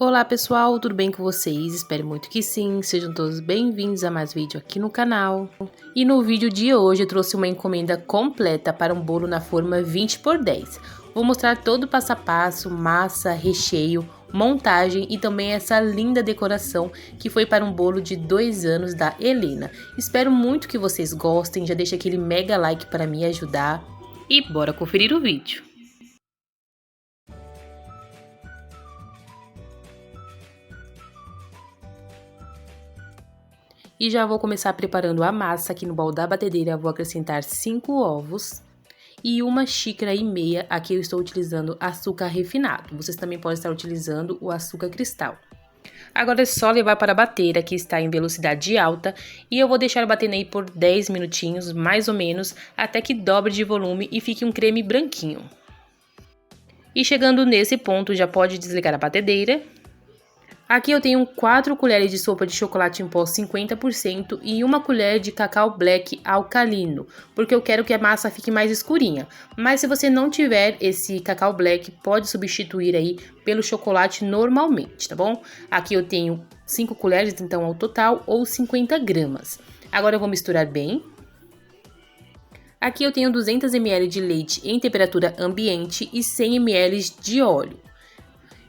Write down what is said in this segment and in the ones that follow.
Olá pessoal, tudo bem com vocês? Espero muito que sim, sejam todos bem-vindos a mais vídeo aqui no canal. E no vídeo de hoje eu trouxe uma encomenda completa para um bolo na forma 20×10. Vou mostrar todo o passo a passo, massa, recheio, montagem e também essa linda decoração que foi para um bolo de 2 anos da Helena. Espero muito que vocês gostem, já deixa aquele mega like para me ajudar e bora conferir o vídeo. E já vou começar preparando a massa. Aqui no bowl da batedeira vou acrescentar 5 ovos e 1,5 xícaras. Aqui eu estou utilizando açúcar refinado. Vocês também podem estar utilizando o açúcar cristal. Agora é só levar para bater, aqui está em velocidade alta, e eu vou deixar batendo aí por 10 minutinhos, mais ou menos, até que dobre de volume e fique um creme branquinho. E chegando nesse ponto, já pode desligar a batedeira. Aqui eu tenho 4 colheres de sopa de chocolate em pó 50% e 1 colher de cacau black alcalino, porque eu quero que a massa fique mais escurinha. Mas se você não tiver esse cacau black, pode substituir aí pelo chocolate normalmente, tá bom? Aqui eu tenho 5 colheres, então ao total, ou 50 gramas. Agora eu vou misturar bem. Aqui eu tenho 200 ml de leite em temperatura ambiente e 100 ml de óleo.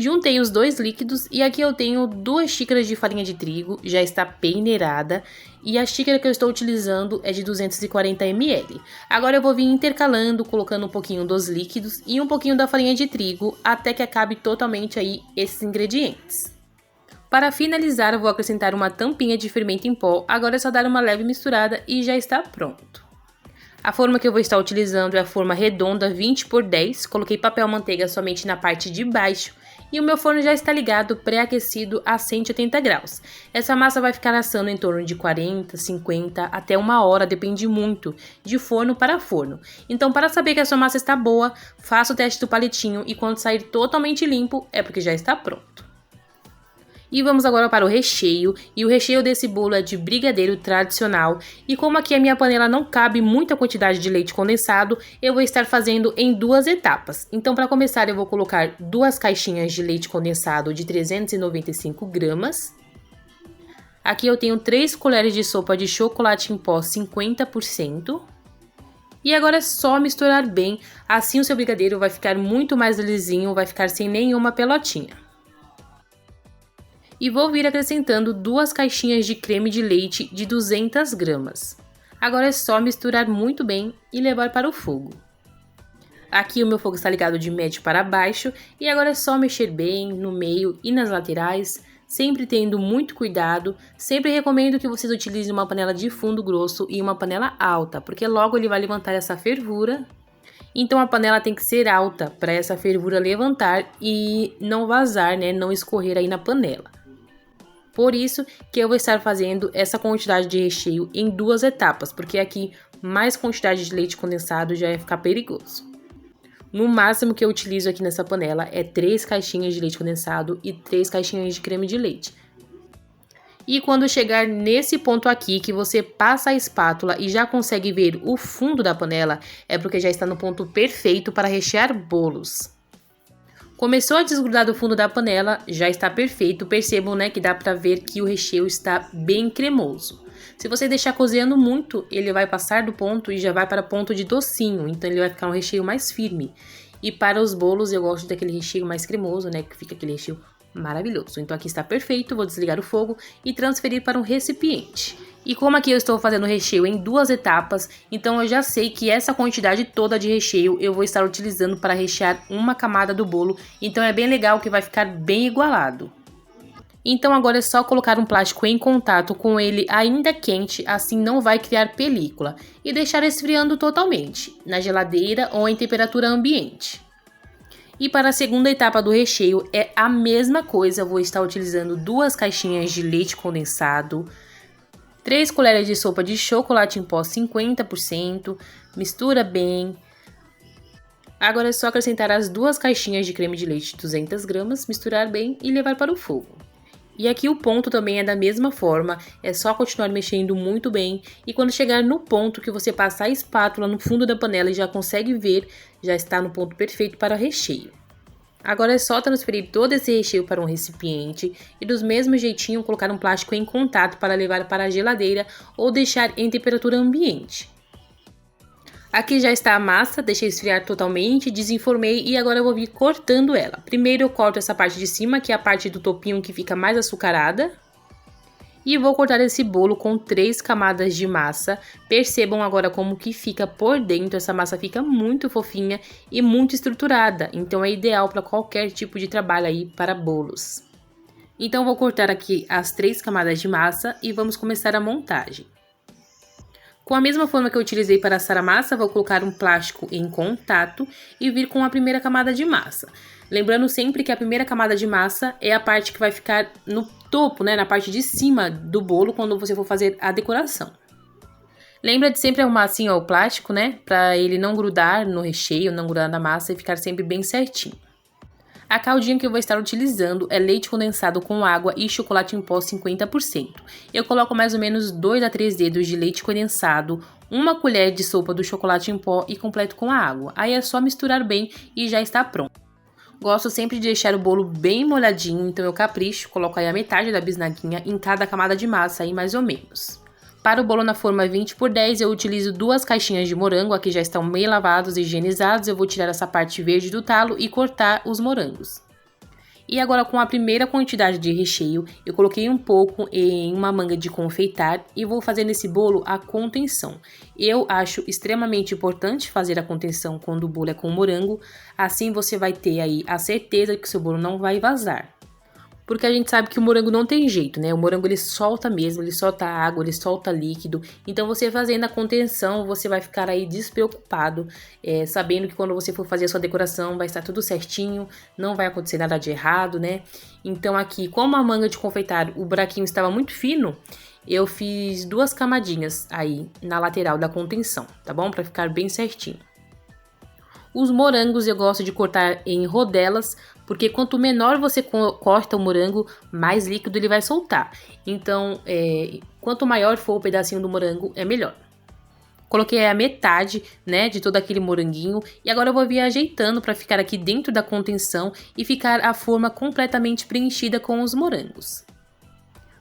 Juntei os dois líquidos e aqui eu tenho 2 xícaras de farinha de trigo, já está peneirada, e a xícara que eu estou utilizando é de 240 ml. Agora eu vou vir intercalando, colocando um pouquinho dos líquidos e um pouquinho da farinha de trigo, até que acabe totalmente aí esses ingredientes. Para finalizar, eu vou acrescentar uma tampinha de fermento em pó, agora é só dar uma leve misturada e já está pronto. A forma que eu vou estar utilizando é a forma redonda 20×10, coloquei papel manteiga somente na parte de baixo. E o meu forno já está ligado, pré-aquecido a 180 graus. Essa massa vai ficar assando em torno de 40, 50 até 1 hora, depende muito de forno para forno. Então, para saber que a sua massa está boa, faça o teste do palitinho e quando sair totalmente limpo, é porque já está pronto. E vamos agora para o recheio, e o recheio desse bolo é de brigadeiro tradicional, e como aqui a minha panela não cabe muita quantidade de leite condensado, eu vou estar fazendo em 2 etapas. Então para começar eu vou colocar 2 caixinhas de leite condensado de 395 gramas. Aqui eu tenho 3 colheres de sopa de chocolate em pó 50%. E agora é só misturar bem, assim o seu brigadeiro vai ficar muito mais lisinho, vai ficar sem nenhuma pelotinha. E vou vir acrescentando 2 caixinhas de creme de leite de 200 gramas. Agora é só misturar muito bem e levar para o fogo. Aqui o meu fogo está ligado de médio para baixo e agora é só mexer bem no meio e nas laterais, sempre tendo muito cuidado. Sempre recomendo que vocês utilizem uma panela de fundo grosso e uma panela alta, porque logo ele vai levantar essa fervura. Então a panela tem que ser alta para essa fervura levantar e não vazar, né? Não escorrer aí na panela. Por isso que eu vou estar fazendo essa quantidade de recheio em 2 etapas, porque aqui mais quantidade de leite condensado já ia ficar perigoso. No máximo que eu utilizo aqui nessa panela é 3 caixinhas de leite condensado e 3 caixinhas de creme de leite. E quando chegar nesse ponto aqui, que você passa a espátula e já consegue ver o fundo da panela, é porque já está no ponto perfeito para rechear bolos. Começou a desgrudar do fundo da panela, já está perfeito. Percebam, né, que dá para ver que o recheio está bem cremoso. Se você deixar cozinhando muito, ele vai passar do ponto e já vai para ponto de docinho, então ele vai ficar um recheio mais firme. E para os bolos eu gosto daquele recheio mais cremoso, né, que fica aquele recheio maravilhoso. Então aqui está perfeito, vou desligar o fogo e transferir para um recipiente. E como aqui eu estou fazendo o recheio em 2 etapas, então eu já sei que essa quantidade toda de recheio eu vou estar utilizando para rechear uma camada do bolo, então é bem legal que vai ficar bem igualado. Então agora é só colocar um plástico em contato com ele ainda quente, assim não vai criar película, e deixar esfriando totalmente, na geladeira ou em temperatura ambiente. E para a segunda etapa do recheio é a mesma coisa, eu vou estar utilizando 2 caixinhas de leite condensado, 3 colheres de sopa de chocolate em pó 50%, mistura bem. Agora é só acrescentar as 2 caixinhas de creme de leite de 200 gramas, misturar bem e levar para o fogo. E aqui o ponto também é da mesma forma, é só continuar mexendo muito bem e quando chegar no ponto que você passar a espátula no fundo da panela e já consegue ver, já está no ponto perfeito para recheio. Agora é só transferir todo esse recheio para um recipiente e do mesmo jeitinho colocar um plástico em contato para levar para a geladeira ou deixar em temperatura ambiente. Aqui já está a massa, deixei esfriar totalmente, desenformei e agora eu vou vir cortando ela. Primeiro eu corto essa parte de cima, que é a parte do topinho que fica mais açucarada. E vou cortar esse bolo com 3 camadas de massa. Percebam agora como que fica por dentro, essa massa fica muito fofinha e muito estruturada. Então é ideal para qualquer tipo de trabalho aí para bolos. Então vou cortar aqui as 3 camadas de massa e vamos começar a montagem. Com a mesma forma que eu utilizei para assar a massa, vou colocar um plástico em contato e vir com a primeira camada de massa. Lembrando sempre que a primeira camada de massa é a parte que vai ficar no topo, né, na parte de cima do bolo quando você for fazer a decoração. Lembra de sempre arrumar assim, ó, o plástico, né, para ele não grudar no recheio, não grudar na massa e ficar sempre bem certinho. A caldinha que eu vou estar utilizando é leite condensado com água e chocolate em pó 50%. Eu coloco mais ou menos 2 a 3 dedos de leite condensado, 1 colher de sopa do chocolate em pó e completo com a água. Aí é só misturar bem e já está pronto. Gosto sempre de deixar o bolo bem molhadinho, então eu capricho, coloco aí a metade da bisnaguinha em cada camada de massa aí mais ou menos. Para o bolo na forma 20 por 10 eu utilizo 2 caixinhas de morango, aqui já estão meio lavados e higienizados, eu vou tirar essa parte verde do talo e cortar os morangos. E agora com a primeira quantidade de recheio, eu coloquei um pouco em uma manga de confeitar e vou fazer nesse bolo a contenção. Eu acho extremamente importante fazer a contenção quando o bolo é com morango, assim você vai ter aí a certeza que o seu bolo não vai vazar. Porque a gente sabe que o morango não tem jeito, né? O morango ele solta mesmo, ele solta água, ele solta líquido. Então você fazendo a contenção, você vai ficar aí despreocupado, sabendo que quando você for fazer a sua decoração vai estar tudo certinho, não vai acontecer nada de errado, né? Então aqui, como a manga de confeitar, o buraquinho estava muito fino, eu fiz 2 camadinhas aí na lateral da contenção, tá bom? Para ficar bem certinho. Os morangos eu gosto de cortar em rodelas, porque quanto menor você corta o morango, mais líquido ele vai soltar. Então, quanto maior for o pedacinho do morango, é melhor. Coloquei a metade, né, de todo aquele moranguinho e agora eu vou vir ajeitando para ficar aqui dentro da contenção e ficar a forma completamente preenchida com os morangos.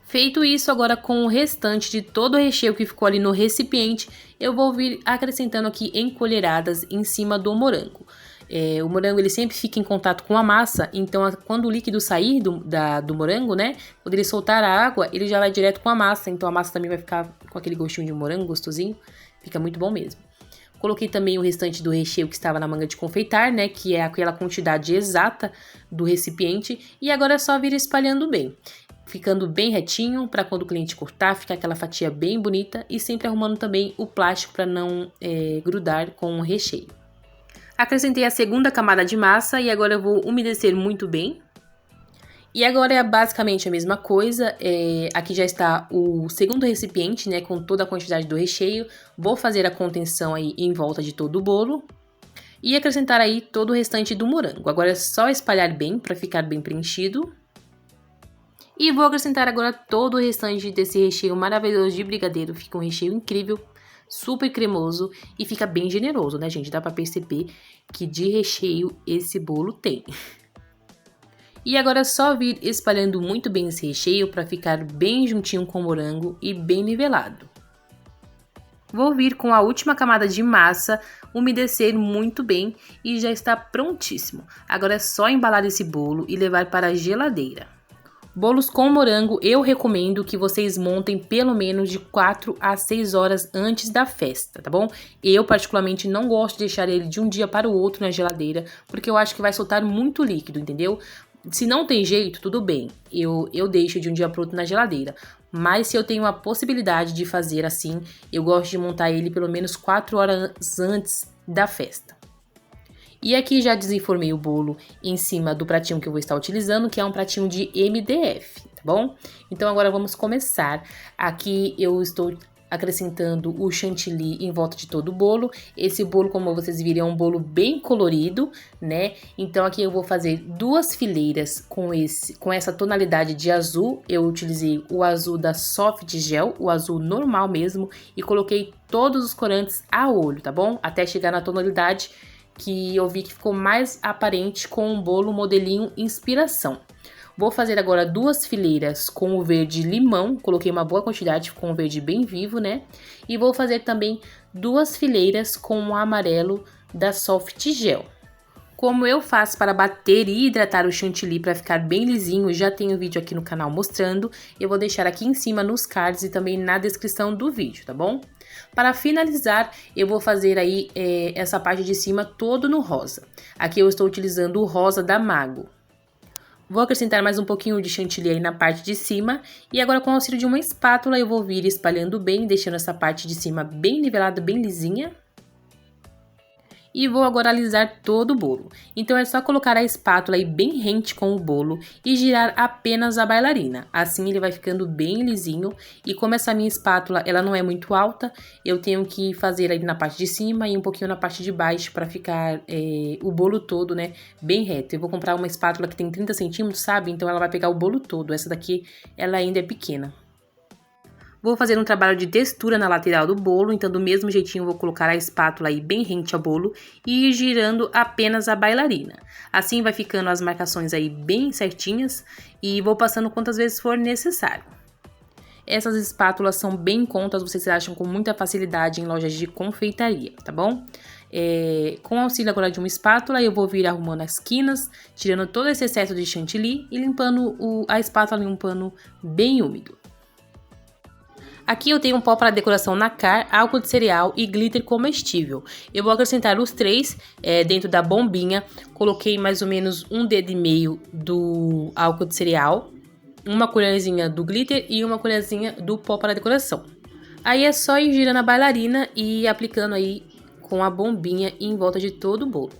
Feito isso, agora com o restante de todo o recheio que ficou ali no recipiente, eu vou vir acrescentando aqui em colheradas em cima do morango. O morango ele sempre fica em contato com a massa, então quando o líquido sair do morango, né, quando ele soltar a água, ele já vai direto com a massa, então a massa também vai ficar com aquele gostinho de morango gostosinho, fica muito bom mesmo. Coloquei também o restante do recheio que estava na manga de confeitar, né, que é aquela quantidade exata do recipiente, e agora é só vir espalhando bem. Ficando bem retinho para quando o cliente cortar, ficar aquela fatia bem bonita e sempre arrumando também o plástico para não grudar com o recheio. Acrescentei a segunda camada de massa e agora eu vou umedecer muito bem. E agora é basicamente a mesma coisa, aqui já está o segundo recipiente, né, com toda a quantidade do recheio. Vou fazer a contenção aí em volta de todo o bolo e acrescentar aí todo o restante do morango. Agora é só espalhar bem para ficar bem preenchido. E vou acrescentar agora todo o restante desse recheio maravilhoso de brigadeiro. Fica um recheio incrível, super cremoso e fica bem generoso, né, gente? Dá pra perceber que de recheio esse bolo tem. E agora é só vir espalhando muito bem esse recheio para ficar bem juntinho com o morango e bem nivelado. Vou vir com a última camada de massa, umedecer muito bem e já está prontíssimo. Agora é só embalar esse bolo e levar para a geladeira. Bolos com morango eu recomendo que vocês montem pelo menos de 4 a 6 horas antes da festa, tá bom? Eu particularmente não gosto de deixar ele de um dia para o outro na geladeira, porque eu acho que vai soltar muito líquido, entendeu? Se não tem jeito, tudo bem, eu deixo de um dia para o outro na geladeira. Mas se eu tenho a possibilidade de fazer assim, eu gosto de montar ele pelo menos 4 horas antes da festa. E aqui já desenformei o bolo em cima do pratinho que eu vou estar utilizando, que é um pratinho de MDF, tá bom? Então agora vamos começar. Aqui eu estou acrescentando o chantilly em volta de todo o bolo. Esse bolo, como vocês viram, é um bolo bem colorido, né? Então aqui eu vou fazer 2 fileiras com essa tonalidade de azul. Eu utilizei o azul da Soft Gel, o azul normal mesmo, e coloquei todos os corantes a olho, tá bom? Até chegar na tonalidade que eu vi que ficou mais aparente com o bolo modelinho inspiração. Vou fazer agora 2 fileiras com o verde limão, coloquei uma boa quantidade com o verde bem vivo, né? E vou fazer também 2 fileiras com o amarelo da Soft Gel. Como eu faço para bater e hidratar o chantilly para ficar bem lisinho, já tenho vídeo aqui no canal mostrando. Eu vou deixar aqui em cima nos cards e também na descrição do vídeo, tá bom? Para finalizar, eu vou fazer aí essa parte de cima todo no rosa. Aqui eu estou utilizando o rosa da Mago. Vou acrescentar mais um pouquinho de chantilly aí na parte de cima. E agora com o auxílio de uma espátula eu vou vir espalhando bem, deixando essa parte de cima bem nivelada, bem lisinha. E vou agora alisar todo o bolo. Então é só colocar a espátula aí bem rente com o bolo e girar apenas a bailarina. Assim ele vai ficando bem lisinho. E como essa minha espátula ela não é muito alta, eu tenho que fazer aí na parte de cima e um pouquinho na parte de baixo para ficar o bolo todo, né, bem reto. Eu vou comprar uma espátula que tem 30 centímetros, sabe? Então ela vai pegar o bolo todo. Essa daqui ela ainda é pequena. Vou fazer um trabalho de textura na lateral do bolo, então do mesmo jeitinho vou colocar a espátula aí bem rente ao bolo e ir girando apenas a bailarina. Assim vai ficando as marcações aí bem certinhas e vou passando quantas vezes for necessário. Essas espátulas são bem em conta, vocês acham com muita facilidade em lojas de confeitaria, tá bom? Com o auxílio agora de uma espátula, eu vou vir arrumando as quinas, tirando todo esse excesso de chantilly e limpando a espátula em um pano bem úmido. Aqui eu tenho um pó para decoração nacar, álcool de cereal e glitter comestível. Eu vou acrescentar os 3 dentro da bombinha. Coloquei mais ou menos 1,5 dedo do álcool de cereal, uma colherzinha do glitter e uma colherzinha do pó para decoração. Aí é só ir girando a bailarina e aplicando aí com a bombinha em volta de todo o bolo.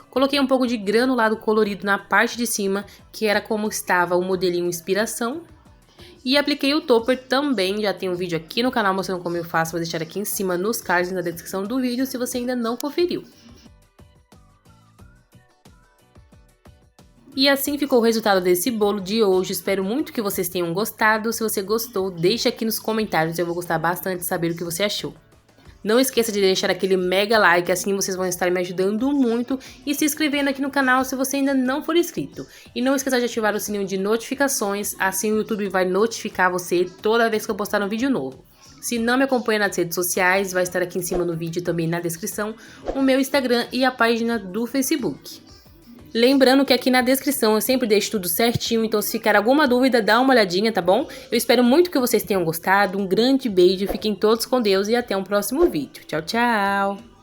Coloquei um pouco de granulado colorido na parte de cima, que era como estava o modelinho inspiração. E apliquei o topper também, já tem um vídeo aqui no canal mostrando como eu faço, vou deixar aqui em cima nos cards na descrição do vídeo se você ainda não conferiu. E assim ficou o resultado desse bolo de hoje, espero muito que vocês tenham gostado, se você gostou, deixa aqui nos comentários, eu vou gostar bastante de saber o que você achou. Não esqueça de deixar aquele mega like, assim vocês vão estar me ajudando muito e se inscrevendo aqui no canal se você ainda não for inscrito. E não esqueça de ativar o sininho de notificações, assim o YouTube vai notificar você toda vez que eu postar um vídeo novo. Se não me acompanha nas redes sociais, vai estar aqui em cima no vídeo e também na descrição o meu Instagram e a página do Facebook. Lembrando que aqui na descrição eu sempre deixo tudo certinho, então se ficar alguma dúvida, dá uma olhadinha, tá bom? Eu espero muito que vocês tenham gostado, um grande beijo, fiquem todos com Deus e até um próximo vídeo. Tchau, tchau!